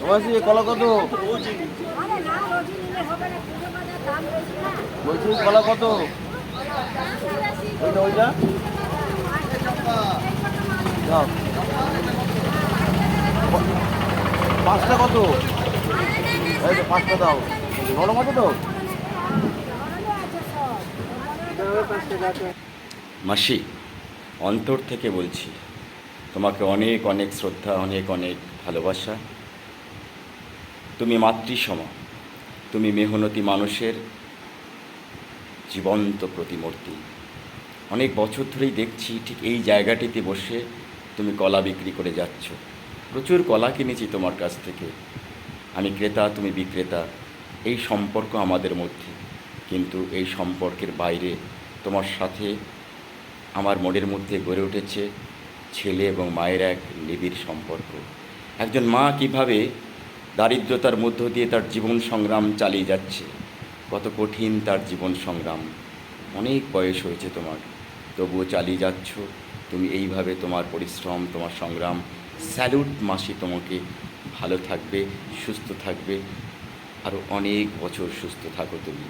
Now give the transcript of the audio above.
মাসি কলা কত? বলছি কলা কত? ওইটা ওইটা দাও। পাঁচটা কত? এই তো পাঁচটা দাও। নরম আছে তো? মাসি, অন্তর থেকে বলছি, তোমাকে অনেক অনেক শ্রদ্ধা, অনেক অনেক ভালোবাসা। তুমি মাতৃসম, তুমি মেহনতি মানুষের জীবন্ত প্রতিমূর্তি। অনেক বছর ধরেই দেখছি ঠিক এই জায়গাটিতে বসে তুমি কলা বিক্রি করে যাচ্ছ। প্রচুর কলা কিনেছি তোমার কাছ থেকে। আমি ক্রেতা, তুমি বিক্রেতা, এই সম্পর্ক আমাদের মধ্যে। কিন্তু এই সম্পর্কের বাইরে তোমার সাথে আমার মনের মধ্যে গড়ে উঠেছে ছেলে এবং মায়ের এক নিবিড় সম্পর্ক। একজন মা কিভাবে দারিদ্রতার মধ্য দিয়ে তার জীবন সংগ্রাম চালিয়ে যাচ্ছে, কত কঠিন তার জীবন সংগ্রাম। অনেক বয়স হয়েছে তোমার, তবুও চালিয়ে যাচ্ছ তুমি এইভাবে। তোমার পরিশ্রম, তোমার সংগ্রাম, স্যালুট মাসি তোমাকে। ভালো থাকবে, সুস্থ থাকবে, আরও অনেক বছর সুস্থ থাকো তুমি।